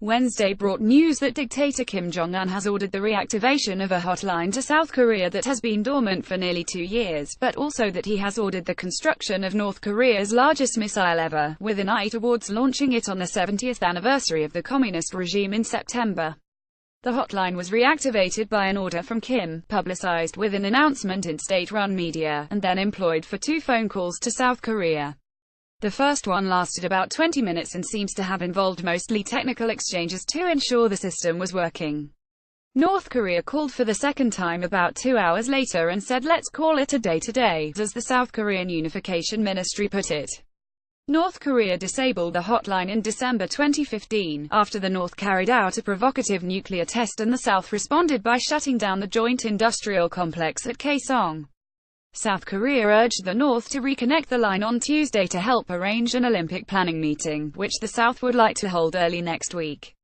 Wednesday brought news that dictator Kim Jong-un has ordered the reactivation of a hotline to South Korea that has been dormant for nearly 2 years, but also that he has ordered the construction of North Korea's largest missile ever, with an eye towards launching it on the 70th anniversary of the communist regime in September. The hotline was reactivated by an order from Kim, publicized with an announcement in state-run media, and then employed for 2 phone calls to South Korea. The first one lasted about 20 minutes and seems to have involved mostly technical exchanges to ensure the system was working. North Korea called for the second time about 2 hours later and said, "Let's call it a day today," as the South Korean Unification Ministry put it. North Korea disabled the hotline in December 2015, after the North carried out a provocative nuclear test and the South responded by shutting down the joint industrial complex at Kaesong. South Korea urged the North to reconnect the line on Tuesday to help arrange an Olympic planning meeting, which the South would like to hold early next week.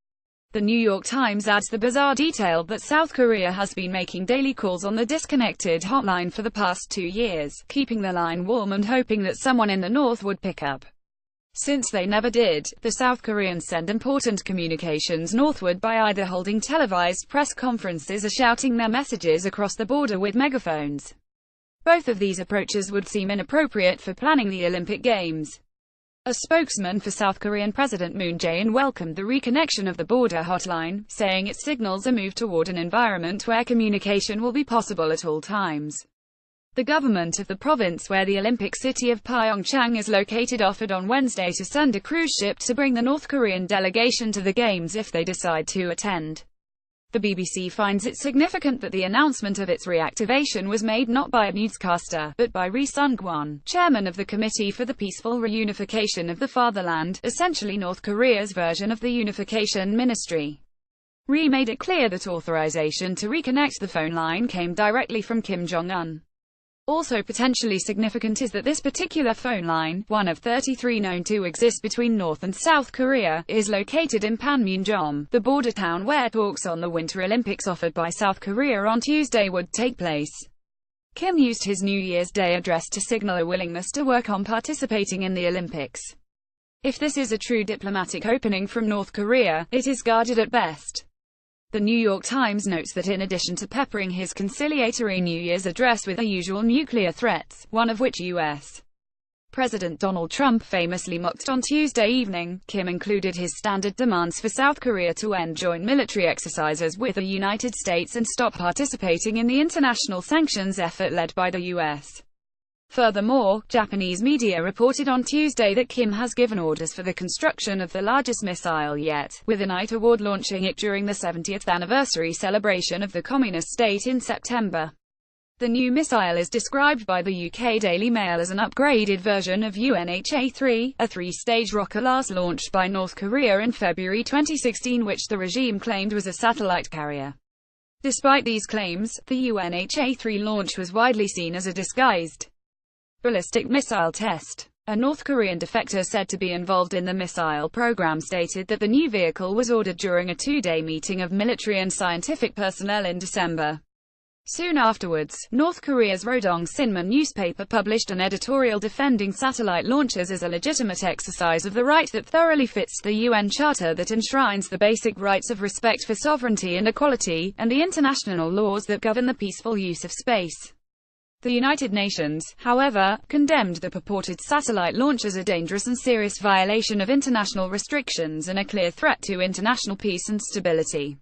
The New York Times adds the bizarre detail that South Korea has been making daily calls on the disconnected hotline for the past 2 years, keeping the line warm and hoping that someone in the North would pick up. Since they never did, the South Koreans send important communications northward by either holding televised press conferences or shouting their messages across the border with megaphones. Both of these approaches would seem inappropriate for planning the Olympic Games. A spokesman for South Korean President Moon Jae-in welcomed the reconnection of the border hotline, saying it signals a move toward an environment where communication will be possible at all times. The government of the province where the Olympic city of Pyeongchang is located offered on Wednesday to send a cruise ship to bring the North Korean delegation to the Games if they decide to attend. The BBC finds it significant that the announcement of its reactivation was made not by a newscaster, but by Ri Sung-kwon, chairman of the Committee for the Peaceful Reunification of the Fatherland, essentially North Korea's version of the Unification Ministry. Ri made it clear that authorization to reconnect the phone line came directly from Kim Jong-un. Also potentially significant is that this particular phone line, one of 33 known to exist between North and South Korea, is located in Panmunjom, the border town where talks on the Winter Olympics offered by South Korea on Tuesday would take place. Kim used his New Year's Day address to signal a willingness to work on participating in the Olympics. If this is a true diplomatic opening from North Korea, it is guarded at best. The New York Times notes that in addition to peppering his conciliatory New Year's address with the usual nuclear threats, one of which U.S. President Donald Trump famously mocked on Tuesday evening, Kim included his standard demands for South Korea to end joint military exercises with the United States and stop participating in the international sanctions effort led by the U.S. Furthermore, Japanese media reported on Tuesday that Kim has given orders for the construction of the largest missile yet, with an eye toward launching it during the 70th anniversary celebration of the communist state in September. The new missile is described by the UK Daily Mail as an upgraded version of UNH-3, a 3-stage rocket last launched by North Korea in February 2016, which the regime claimed was a satellite carrier. Despite these claims, the UNH-3 launch was widely seen as a disguised ballistic missile test. A North Korean defector said to be involved in the missile program stated that the new vehicle was ordered during a 2-day meeting of military and scientific personnel in December. Soon afterwards, North Korea's Rodong Sinmun newspaper published an editorial defending satellite launches as a legitimate exercise of the right that thoroughly fits the UN Charter that enshrines the basic rights of respect for sovereignty and equality, and the international laws that govern the peaceful use of space. The United Nations, however, condemned the purported satellite launch as a dangerous and serious violation of international restrictions and a clear threat to international peace and stability.